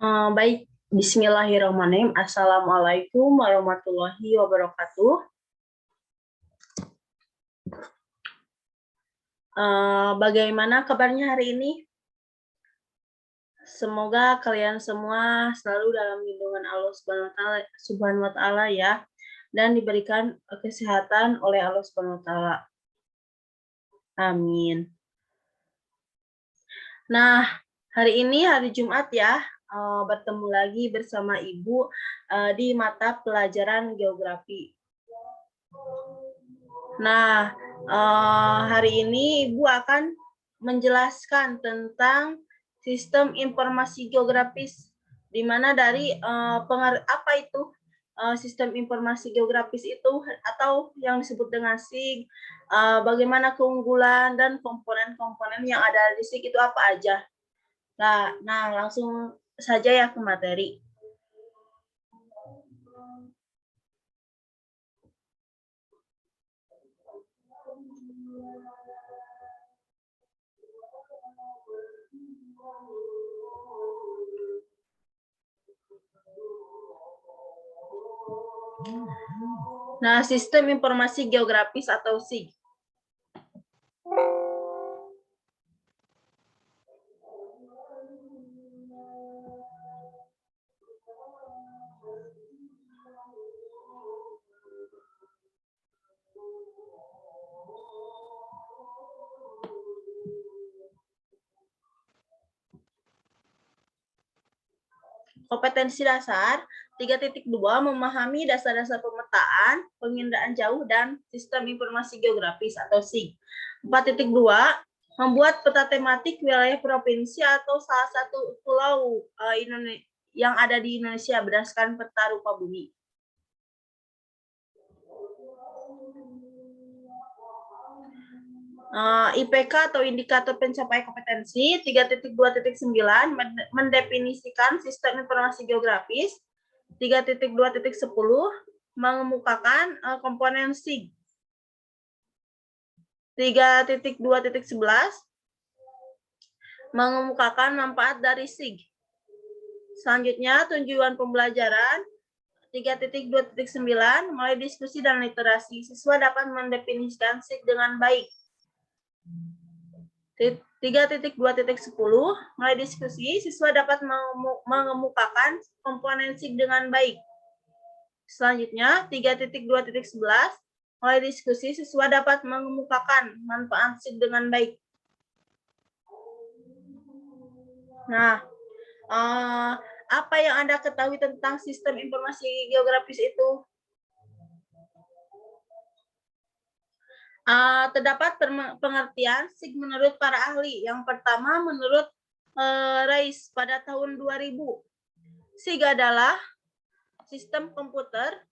Baik, Bismillahirrahmanirrahim. Assalamualaikum warahmatullahi wabarakatuh. Bagaimana kabarnya hari ini? Semoga kalian semua selalu dalam lindungan Allah Subhanahu wa Ta'ala ya, dan diberikan kesehatan oleh Allah Subhanahu wa Ta'ala. Amin. Nah, hari ini hari Jumat ya, bertemu lagi bersama Ibu di mata pelajaran geografi. Nah, hari ini Ibu akan menjelaskan tentang sistem informasi geografis, di mana dari apa itu sistem informasi geografis itu, atau yang disebut dengan SIG, bagaimana keunggulan dan komponen-komponen yang ada di SIG itu apa aja. Nah, langsung saja ya ke materi. Nah, sistem informasi geografis atau SIG. Kompetensi dasar 3.2 memahami dasar-dasar pemetaan, penginderaan jauh, dan sistem informasi geografis atau SIG. 4.2 membuat peta tematik wilayah provinsi atau salah satu pulau yang ada di Indonesia berdasarkan peta rupa bumi. IPK atau indikator pencapaian kompetensi 3.2.9 mendefinisikan sistem informasi geografis. 3.2.10 mengemukakan komponen SIG. 3.2.11 mengemukakan manfaat dari SIG. Selanjutnya, tujuan pembelajaran 3.2.9 mulai diskusi dan literasi. Siswa dapat mendefinisikan SIG dengan baik. 3.2.10 mulai diskusi, siswa dapat mengemukakan komponen SIG dengan baik. Selanjutnya, 3.2.11 mulai diskusi, siswa dapat mengemukakan manfaat SIG dengan baik. Nah, apa yang Anda ketahui tentang sistem informasi geografis itu? Terdapat pengertian SIG menurut para ahli. Yang pertama, menurut Reis pada tahun 2000. SIG adalah sistem komputer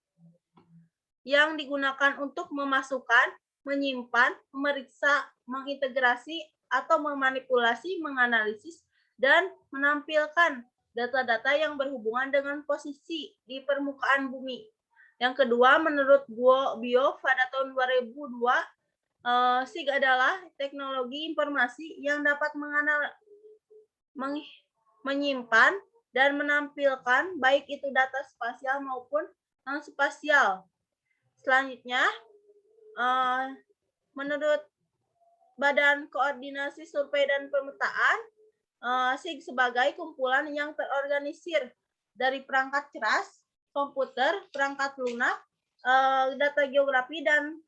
yang digunakan untuk memasukkan, menyimpan, memeriksa, mengintegrasi, atau memanipulasi, menganalisis, dan menampilkan data-data yang berhubungan dengan posisi di permukaan bumi. Yang kedua, menurut Bio pada tahun 2002, SIG adalah teknologi informasi yang dapat menyimpan dan menampilkan baik itu data spasial maupun non-spasial. Selanjutnya, menurut Badan Koordinasi Survei dan Pemetaan, SIG sebagai kumpulan yang terorganisir dari perangkat keras, komputer, perangkat lunak, data geografi, dan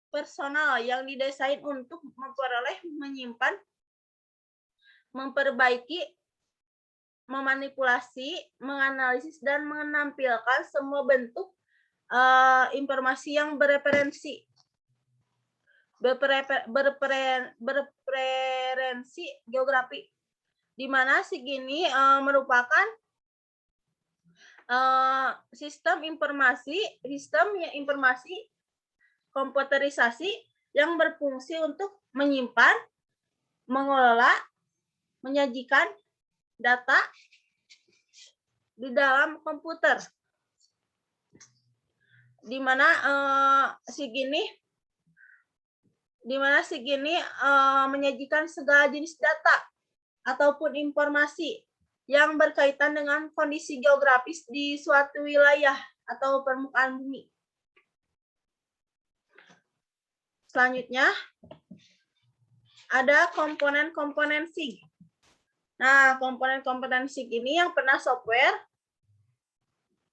personal yang didesain untuk memperoleh, menyimpan, memperbaiki, memanipulasi, menganalisis, dan menampilkan semua bentuk informasi yang bereferensi geografi, di mana SIG ini merupakan sistem informasi komputerisasi yang berfungsi untuk menyimpan, mengelola, menyajikan data di dalam komputer, di mana SIG ini menyajikan segala jenis data ataupun informasi yang berkaitan dengan kondisi geografis di suatu wilayah atau permukaan bumi. Selanjutnya, ada komponen-komponen SIG. Nah, komponen-komponen SIG ini yang pernah software,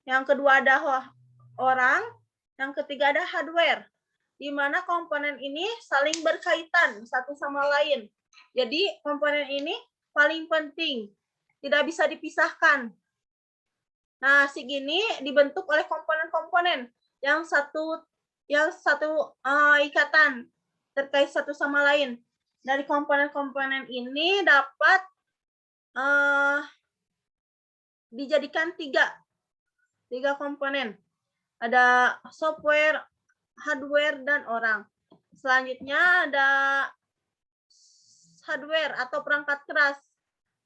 yang kedua ada orang, yang ketiga ada hardware, di mana komponen ini saling berkaitan satu sama lain. Jadi, komponen ini paling penting, tidak bisa dipisahkan. Nah, SIG ini dibentuk oleh komponen-komponen yang satu ikatan terkait satu sama lain. Dari komponen-komponen ini dapat dijadikan tiga komponen. Ada software, hardware, dan orang. Selanjutnya ada hardware atau perangkat keras.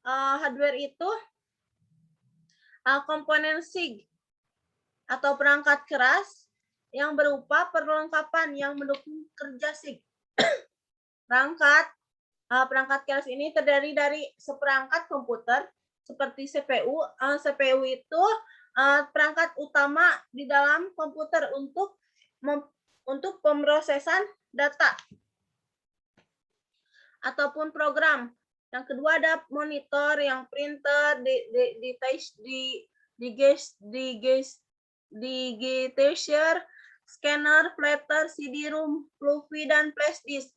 Hardware itu komponen SIG atau perangkat keras yang berupa perlengkapan yang mendukung kerja SIG. Perangkat keras ini terdiri dari seperangkat komputer seperti CPU. CPU itu perangkat utama di dalam komputer untuk pemrosesan data ataupun program. Yang kedua ada monitor, yang printer, digitizer, scanner, plotter, CD-ROM, floppy, dan flash disk.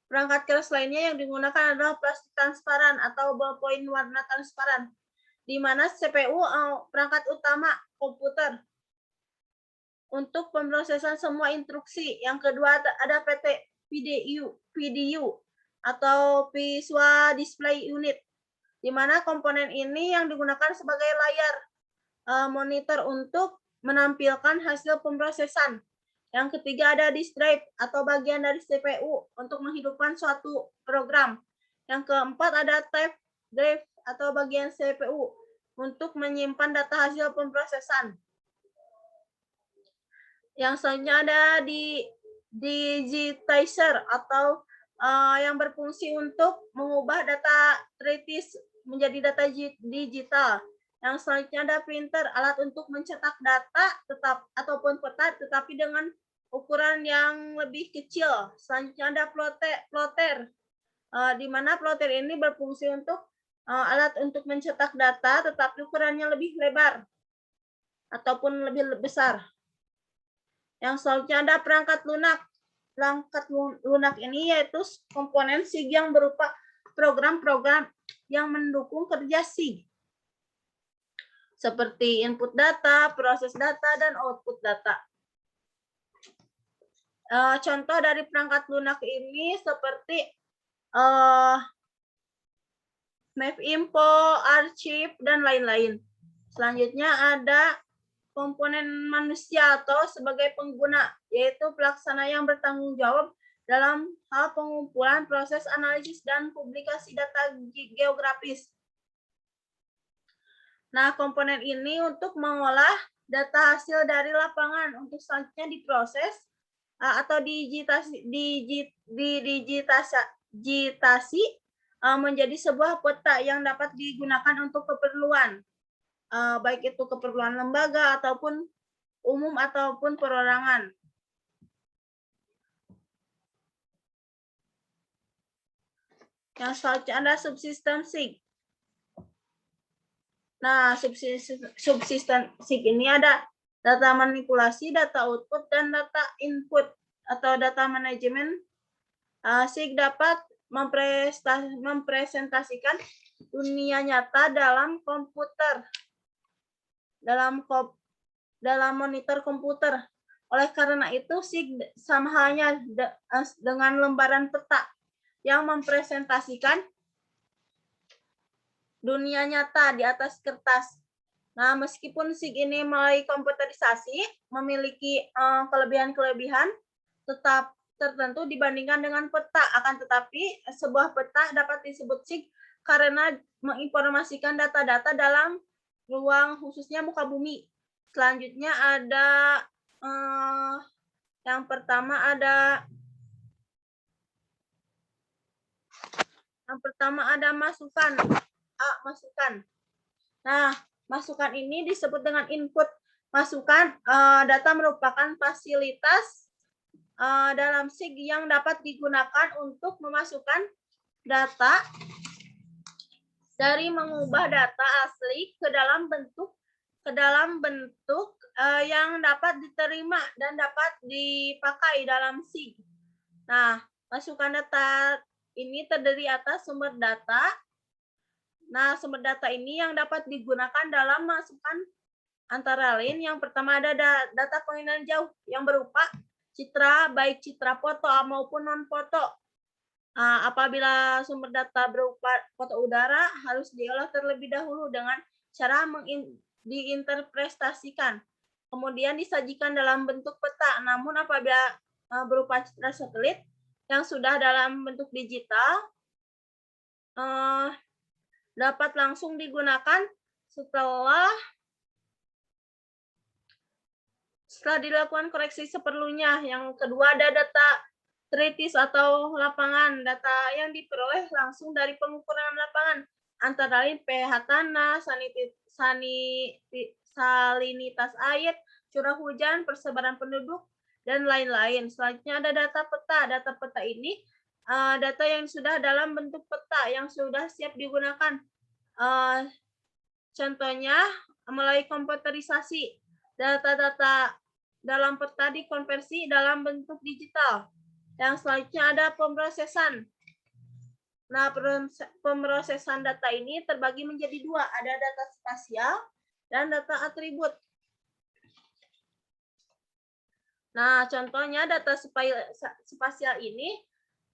Perangkat keras lainnya yang digunakan adalah plastik transparan atau ballpoint warna transparan, di mana CPU perangkat utama komputer untuk pemrosesan semua instruksi. Yang kedua ada PDU atau Visual Display Unit, di mana komponen ini yang digunakan sebagai layar monitor untuk menampilkan hasil pemrosesan. Yang ketiga ada disk drive atau bagian dari CPU untuk menghidupkan suatu program. Yang keempat ada tape drive atau bagian CPU untuk menyimpan data hasil pemrosesan. Yang selanjutnya ada digitizer atau yang berfungsi untuk mengubah data kritis menjadi data digital. Yang selanjutnya ada printer, alat untuk mencetak data ataupun peta, tetapi dengan ukuran yang lebih kecil. Selanjutnya ada plotter, di mana plotter ini berfungsi untuk alat untuk mencetak data, tetapi ukurannya lebih lebar ataupun lebih besar. Yang selanjutnya ada perangkat lunak. Perangkat lunak ini yaitu komponen SIG yang berupa program-program yang mendukung kerja SIG, seperti input data, proses data, dan output data. Contoh dari perangkat lunak ini seperti MapInfo, Archive, dan lain-lain. Selanjutnya ada komponen manusia atau sebagai pengguna, yaitu pelaksana yang bertanggung jawab dalam hal pengumpulan, proses analisis, dan publikasi data geografis. Nah, komponen ini untuk mengolah data hasil dari lapangan untuk selanjutnya diproses atau digitasi menjadi sebuah peta yang dapat digunakan untuk keperluan, baik itu keperluan lembaga ataupun umum ataupun perorangan. Yang selanjutnya ada subsistem SIG. Nah, subsistem SIG ini ada data manipulasi, data output, dan data input atau data manajemen. SIG dapat mempresentasikan dunia nyata dalam komputer, dalam monitor komputer. Oleh karena itu, SIG sama halnya dengan lembaran peta yang mempresentasikan dunia nyata di atas kertas. Nah, meskipun SIG ini melalui komputerisasi memiliki kelebihan-kelebihan tetap tertentu dibandingkan dengan peta, akan tetapi sebuah peta dapat disebut SIG karena menginformasikan data-data dalam ruang khususnya muka bumi. Selanjutnya ada yang pertama ada masukan. Masukan. Nah, masukan ini disebut dengan input. Masukan data merupakan fasilitas dalam SIG yang dapat digunakan untuk memasukkan data dari mengubah data asli ke dalam bentuk yang dapat diterima dan dapat dipakai dalam SIG. Nah, masukan data ini terdiri atas sumber data. Nah, sumber data ini yang dapat digunakan dalam masukan antara lain yang pertama ada data pengendalian jauh yang berupa citra, baik citra foto maupun non-foto. Apabila sumber data berupa foto udara harus diolah terlebih dahulu dengan cara diinterpretasikan. Kemudian disajikan dalam bentuk peta. Namun apabila berupa citra satelit yang sudah dalam bentuk digital, dapat langsung digunakan setelah dilakukan koreksi seperlunya. Yang kedua ada data tritis atau lapangan, data yang diperoleh langsung dari pengukuran lapangan, antara lain pH tanah, salinitas air, curah hujan, persebaran penduduk, dan lain-lain. Selanjutnya ada data peta. Data peta ini data yang sudah dalam bentuk peta yang sudah siap digunakan. Contohnya melalui komputerisasi. Data-data dalam peta dikonversi dalam bentuk digital. Yang selanjutnya ada pemrosesan. Nah, pemrosesan data ini terbagi menjadi dua. Ada data spasial dan data atribut. Nah, contohnya data spasial ini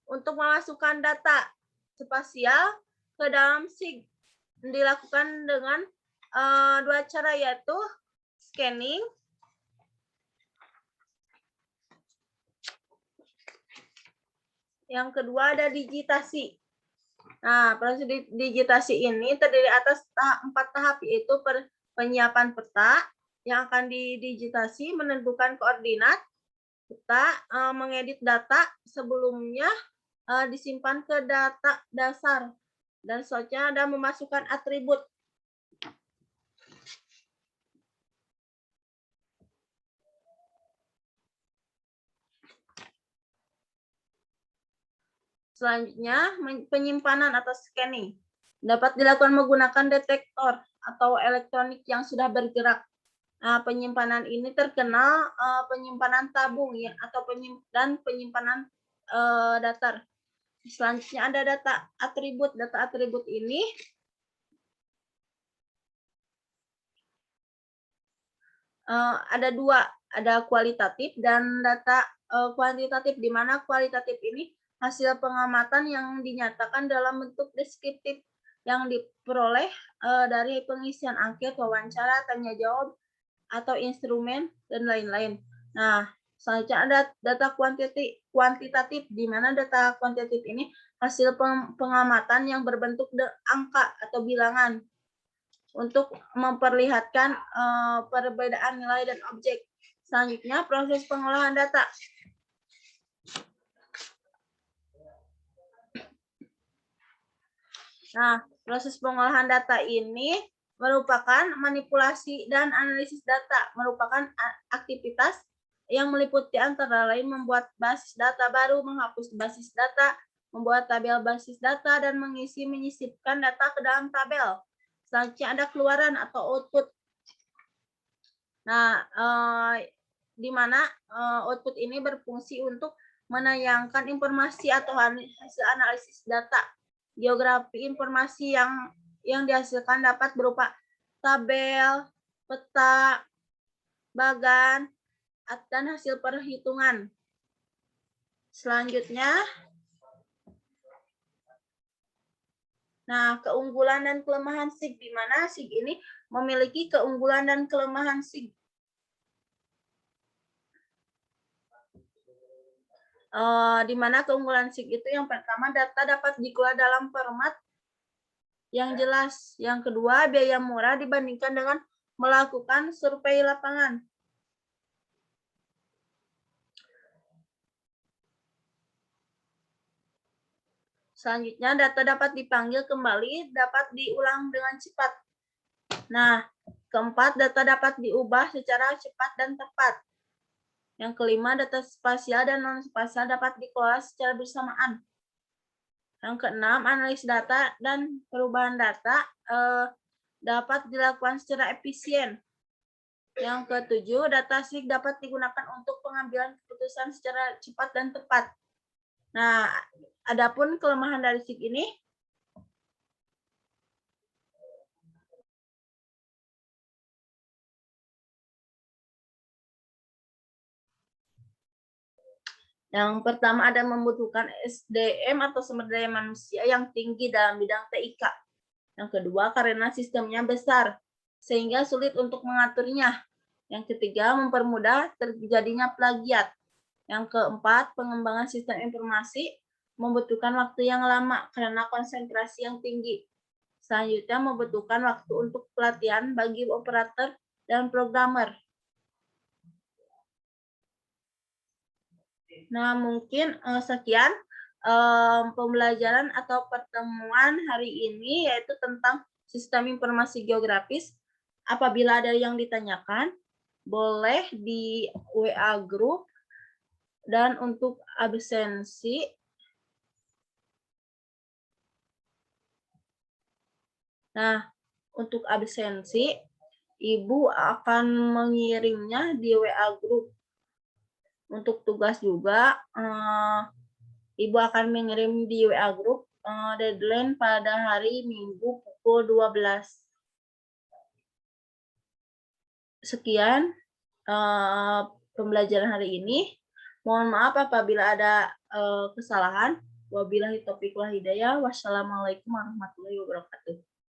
untuk memasukkan data spasial ke dalam SIG dilakukan dengan dua cara, yaitu scanning yang kedua ada digitasi. Nah, proses digitasi ini terdiri atas 4 tahap, yaitu penyiapan peta yang akan didigitasi, menentukan koordinat peta, mengedit data sebelumnya disimpan ke data dasar, dan selanjutnya ada memasukkan atribut. Selanjutnya, penyimpanan atau scanning. Dapat dilakukan menggunakan detektor atau elektronik yang sudah bergerak. Nah, penyimpanan ini terkenal penyimpanan tabung ya, atau penyimpanan datar. Selanjutnya ada data atribut. Data atribut ini ada dua, ada kualitatif dan data kuantitatif, di mana kualitatif ini hasil pengamatan yang dinyatakan dalam bentuk deskriptif yang diperoleh dari pengisian angket, wawancara, tanya jawab, atau instrumen, dan lain-lain. Nah, selanjutnya ada data kuantitatif, di mana data kuantitatif ini hasil pengamatan yang berbentuk angka atau bilangan untuk memperlihatkan perbedaan nilai dan objek. Selanjutnya, proses pengolahan data. Nah, proses pengolahan data ini merupakan manipulasi dan analisis data, merupakan aktivitas yang meliputi antara lain membuat basis data baru, menghapus basis data, membuat tabel basis data, dan menyisipkan data ke dalam tabel. Selanjutnya ada keluaran atau output. Nah, di mana output ini berfungsi untuk menayangkan informasi atau hasil analisis data. Geografi informasi yang dihasilkan dapat berupa tabel, peta, bagan, dan hasil perhitungan. Selanjutnya, nah, keunggulan dan kelemahan SIG, di mana SIG ini memiliki keunggulan dan kelemahan SIG. Di mana keunggulan SIG itu yang pertama, data dapat dikelola dalam format yang jelas. Yang kedua, biaya murah dibandingkan dengan melakukan survei lapangan. Selanjutnya, data dapat dipanggil kembali, dapat diulang dengan cepat. Nah, keempat, data dapat diubah secara cepat dan tepat. Yang kelima, data spasial dan non-spasial dapat dikelola secara bersamaan. Yang keenam, analisis data dan perubahan data dapat dilakukan secara efisien. Yang ketujuh, data SIG dapat digunakan untuk pengambilan keputusan secara cepat dan tepat. Nah, adapun kelemahan dari SIG ini, yang pertama ada membutuhkan SDM atau sumber daya manusia yang tinggi dalam bidang TIK. Yang kedua, karena sistemnya besar, sehingga sulit untuk mengaturnya. Yang ketiga, mempermudah terjadinya plagiat. Yang keempat, pengembangan sistem informasi membutuhkan waktu yang lama karena konsentrasi yang tinggi. Selanjutnya, membutuhkan waktu untuk pelatihan bagi operator dan programmer. Nah, mungkin sekian pembelajaran atau pertemuan hari ini, yaitu tentang sistem informasi geografis. Apabila ada yang ditanyakan, boleh di WA group. Dan untuk absensi, Ibu akan mengirimnya di WA group. Untuk tugas juga, Ibu akan mengirim di WA group deadline pada hari Minggu pukul 12. Sekian pembelajaran hari ini. Mohon maaf apabila ada kesalahan. Wabillahi taufiq wal hidayah. Wassalamualaikum warahmatullahi wabarakatuh.